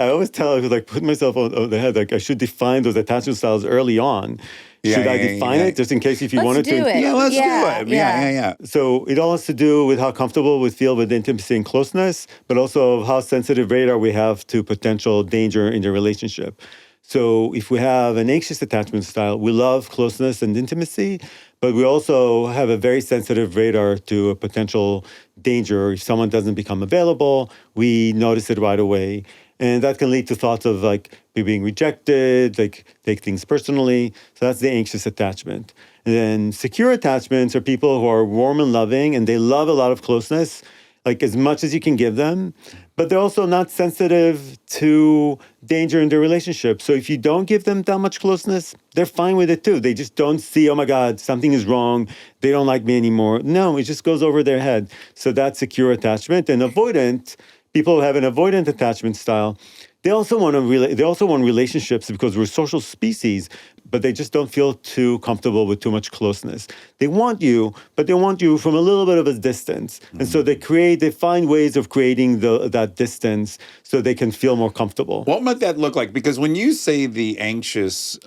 I always tell, like, put myself on the head, like, I should define those attachment styles early on. Should I define it just in case if you wanted to? Yeah, let's do it. Yeah. So it all has to do with how comfortable we feel with intimacy and closeness, but also how sensitive radar we have to potential danger in the relationship. So if we have an anxious attachment style, we love closeness and intimacy, but we also have a very sensitive radar to a potential danger. If someone doesn't become available, we notice it right away. And that can lead to thoughts of like being rejected, like take things personally. So that's the anxious attachment. And then secure attachments are people who are warm and loving, and they love a lot of closeness, like as much as you can give them, but they're also not sensitive to danger in their relationship. So if you don't give them that much closeness, they're fine with it too. They just don't see, oh my God, something is wrong. They don't like me anymore. No, it just goes over their head. So that's secure attachment. And avoidant, people who have an avoidant attachment style, they also want relationships because we're social species, but they just don't feel too comfortable with too much closeness. They want you, but they want you from a little bit of a distance. And so they find ways of creating that distance so they can feel more comfortable. What might that look like? Because when you say the anxious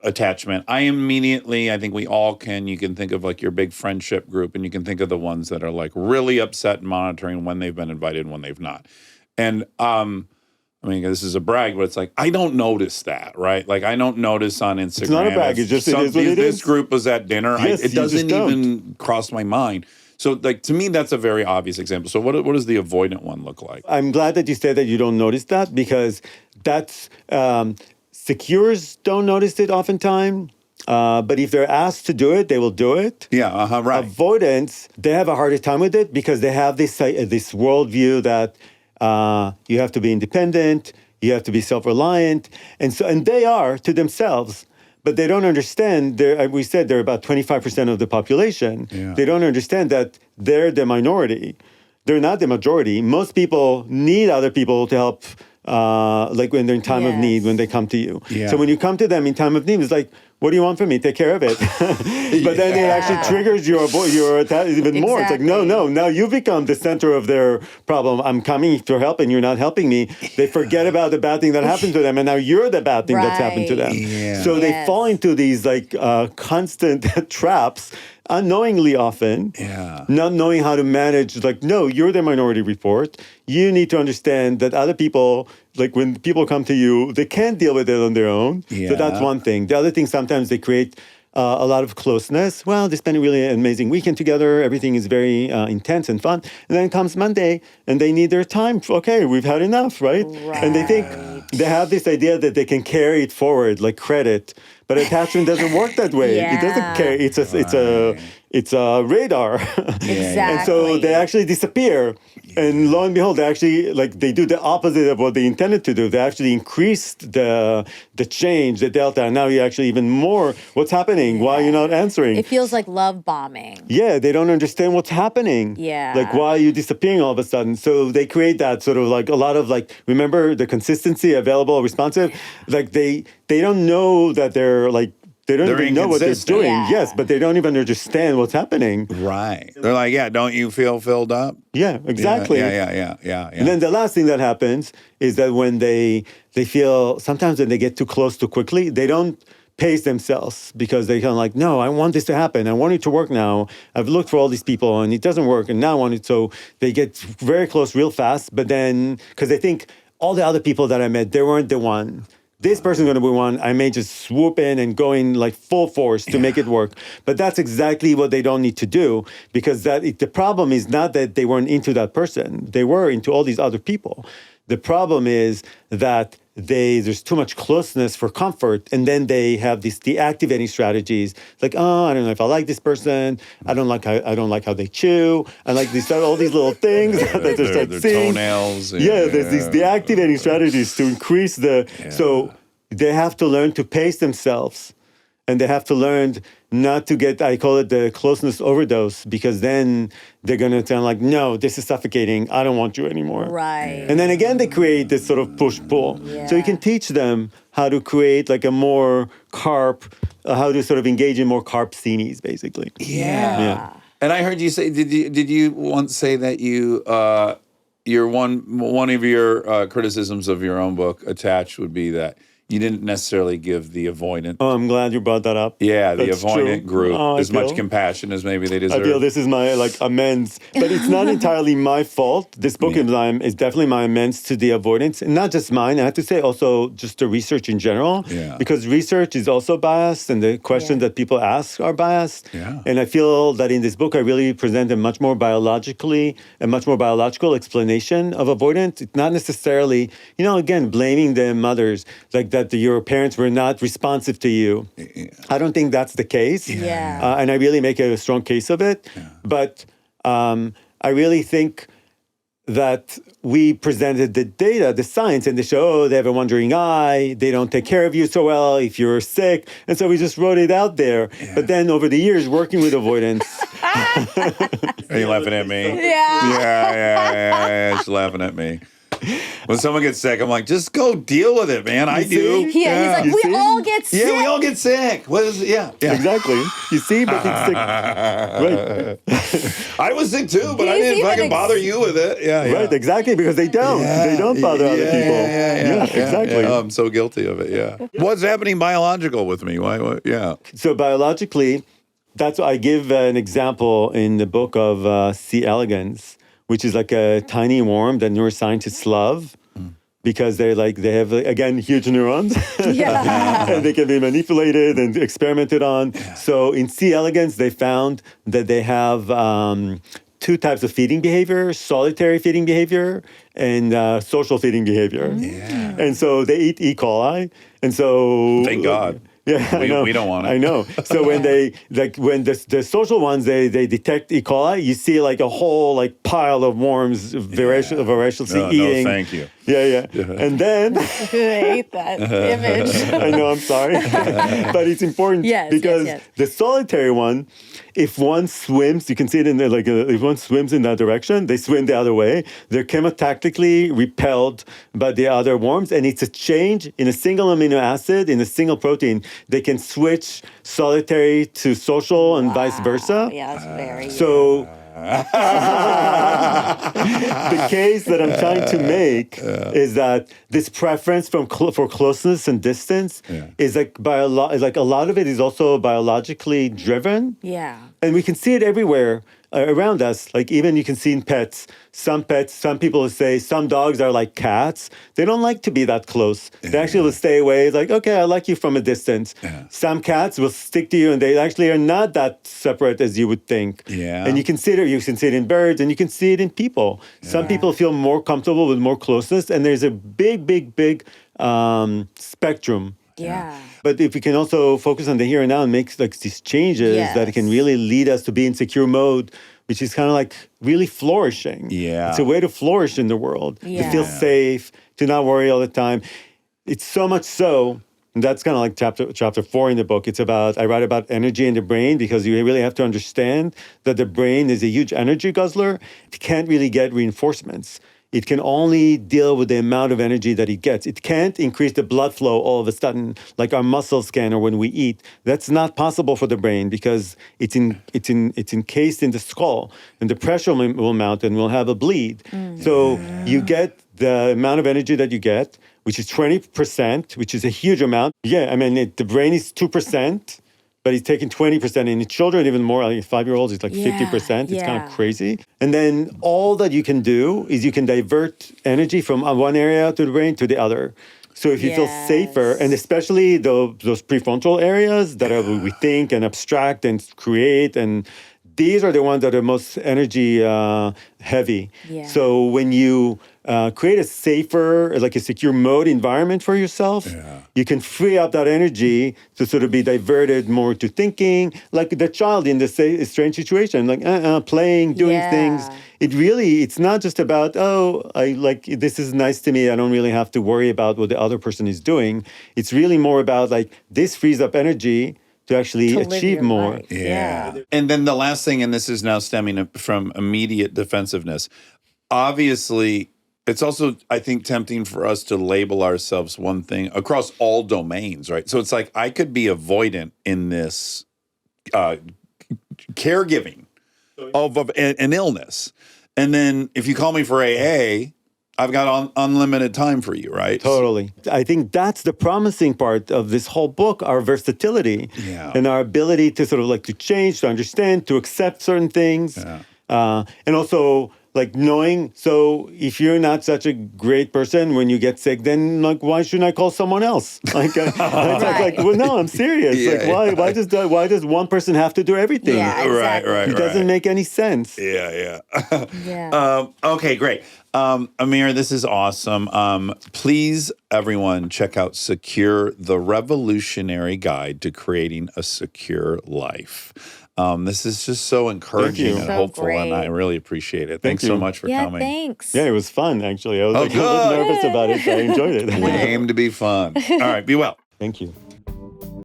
attachment, I think we all can, you can think of like your big friendship group, and you can think of the ones that are like really upset and monitoring when they've been invited and when they've not. And I mean, this is a brag, but it's like, I don't notice that, right? Like, I don't notice on Instagram. It's not a brag. It is what it is. This group was at dinner. Yes, it doesn't even cross my mind. So, like, to me, that's a very obvious example. So what does the avoidant one look like? I'm glad that you said that you don't notice that, because that's, secures don't notice it oftentimes. But if they're asked to do it, they will do it. Yeah, right. Avoidants, they have a harder time with it because they have this worldview that you have to be independent, you have to be self-reliant, and they are to themselves, but they don't understand. We said they're about 25% of the population. Yeah. They don't understand that they're the minority. They're not the majority. Most people need other people to help, like when they're in time of need, when they come to you. Yeah. So when you come to them in time of need, it's like, what do you want from me? Take care of it. But then it actually triggers your attachment even more. It's like, no, now you become the center of their problem. I'm coming for help and you're not helping me. They forget about the bad thing that happened to them, and now you're the bad thing that's happened to them. Yeah. So they fall into these like constant traps, unknowingly often, not knowing how to manage, like, no, you're the minority report. You need to understand that other people, like when people come to you, they can't deal with it on their own. So that's one thing. The other thing, sometimes they create a lot of closeness. Well, they spend a really amazing weekend together. Everything is very intense and fun. And then comes Monday and they need their time. Okay, we've had enough, right? And they think they have this idea that they can carry it forward, like credit. But attachment doesn't work that way. It doesn't carry. It's a radar. Exactly. And so they actually disappear. And lo and behold, they do the opposite of what they intended to do. They actually increased the change, the delta. And now you're actually even more, what's happening? Why are you not answering? It feels like love bombing. Yeah, they don't understand what's happening. Yeah. Like, why are you disappearing all of a sudden? So they create that sort of like a lot of like, remember the consistency, available, responsive? Like they don't know that they're like, they don't even know what they're doing. Yes, but they don't even understand what's happening. Right. They're like, don't you feel filled up? Yeah, exactly. Yeah. And then the last thing that happens is that when they feel, sometimes when they get too close too quickly, they don't pace themselves because they kind of like, no, I want this to happen. I want it to work now. I've looked for all these people and it doesn't work. And now I want it. So they get very close real fast. But then, because they think all the other people that I met, they weren't the one. This person's going to be one. I may just swoop in and go in like full force to make it work. But that's exactly what they don't need to do, because the problem is not that they weren't into that person. They were into all these other people. The problem is that there's too much closeness for comfort, and then they have these deactivating strategies, like, oh, I don't know if I like this person. I don't like how they chew. I like all these little things that they start their seeing. Toenails. There's these deactivating strategies to increase so they have to learn to pace themselves, and they have to learn not to get, I call it the closeness overdose, because then they're going to sound like, no, this is suffocating. I don't want you anymore. Right. And then again, they create this sort of push-pull. Yeah. So you can teach them how to create like a more how to sort of engage in more carp scenes, basically. Yeah. And I heard you say, did you once say that you one of your criticisms of your own book, Attached, would be that you didn't necessarily give the avoidant. Oh, I'm glad you brought that up. Yeah, the That's avoidant true. group as much feel- compassion as maybe they deserve. I feel this is my amends, but it's not entirely my fault. This book is definitely my amends to the avoidance, and not just mine. I have to say also just the research in general, because research is also biased, and the questions that people ask are biased. Yeah. And I feel that in this book, I really present a much more biological explanation of avoidance. It's not necessarily, again, blaming the mothers like that your parents were not responsive to you. I don't think that's the case. And I really make a strong case of it. But I really think that we presented the data, the science, and they show, they have a wandering eye, they don't take care of you so well if you're sick. And so we just wrote it out there. But then over the years, working with avoidance. Are you laughing at me? Yeah. She's laughing at me. When someone gets sick, I'm like, just go deal with it, man. I do. Yeah, he's like, we all get sick. Yeah, we all get sick. What is it? Yeah. Exactly. You see, but it's sick. Right. I was sick too, but I didn't fucking bother you with it. Yeah. Right, exactly, because they don't. They don't bother other people. Yeah, exactly. I'm so guilty of it, What's happening biological with me? Why? So biologically, that's why I give an example in the book of C. elegans, which is like a tiny worm that neuroscientists love because they have, again, huge neurons. And they can be manipulated and experimented on. So in C. elegans, they found that they have two types of feeding behavior: solitary feeding behavior and social feeding behavior. And so they eat E. coli. And so... Thank God. Yeah, I know. We don't want it. I know. So when when the social ones, they detect E. coli, you see like a whole pile of worms voraciously eating. No, thank you. Yeah. And then I hate that image. I know, I'm sorry. But it's important because the solitary one, if one swims, you can see it in there, if one swims in that direction, they swim the other way. They're chemotactically repelled by the other worms, and it's a change in a single amino acid, in a single protein. They can switch solitary to social and vice versa. Yeah, that's very... So the case that I'm trying to make is that this preference for closeness and distance is a lot of it is also biologically driven. Yeah. And we can see it everywhere around us. Like even you can see in pets, some people say some dogs are like cats. They don't like to be that close. They actually will stay away. It's like, okay, I like you from a distance. Some cats will stick to you and they actually are not that separate as you would think. And you can see it in birds and you can see it in people. Some people feel more comfortable with more closeness, and there's a big spectrum. But if we can also focus on the here and now and make these changes that can really lead us to be in secure mode, which is kind of like really flourishing. It's a way to flourish in the world, to feel safe, to not worry all the time. It's so much so, and that's kind of like chapter 4 in the book. I write about energy in the brain because you really have to understand that the brain is a huge energy guzzler. It can't really get reinforcements. It can only deal with the amount of energy that it gets. It can't increase the blood flow all of a sudden, like our muscles can or when we eat. That's not possible for the brain because it's encased in the skull, and the pressure will mount and we'll have a bleed. So you get the amount of energy that you get, which is 20%, which is a huge amount. The brain is 2%. But he's taking 20%. In children, even more, like 5-year-olds, it's like 50%. It's kind of crazy. And then all that you can do is you can divert energy from one area to the brain to the other. So if you feel safer, and especially those prefrontal areas that are we think and abstract and create, and these are the ones that are most energy heavy. So when you create a safer, like a secure mode environment for yourself, you can free up that energy to sort of be diverted more to thinking, like the child in this strange situation, like playing, doing things. It's not just about, this is nice to me, I don't really have to worry about what the other person is doing. It's really more about this frees up energy to actually achieve more. And then the last thing, and this is now stemming from immediate defensiveness, obviously, it's also, I think, tempting for us to label ourselves one thing across all domains, right? So it's like I could be avoidant in this caregiving of an illness. And then if you call me for AA, I've got unlimited time for you, right? Totally. I think that's the promising part of this whole book, our versatility and our ability to sort of like to change, to understand, to accept certain things. And also like knowing, so if you're not such a great person when you get sick, then like, why shouldn't I call someone else? Like, like, well, no, I'm serious. Why does one person have to do everything? Yeah, exactly. Right. It doesn't make any sense. Yeah. Yeah. Okay, great. Amir, this is awesome. Please, everyone, check out Secure, the Revolutionary Guide to Creating a Secure Life. This is just so encouraging and So hopeful, great. and I really appreciate it. Thank Thanks so you. much for Yeah, coming. thanks. Yeah, it was fun, actually. I was Oh, like a little good. nervous about it, but I enjoyed it. We aim to be fun. All right, be well. Thank you.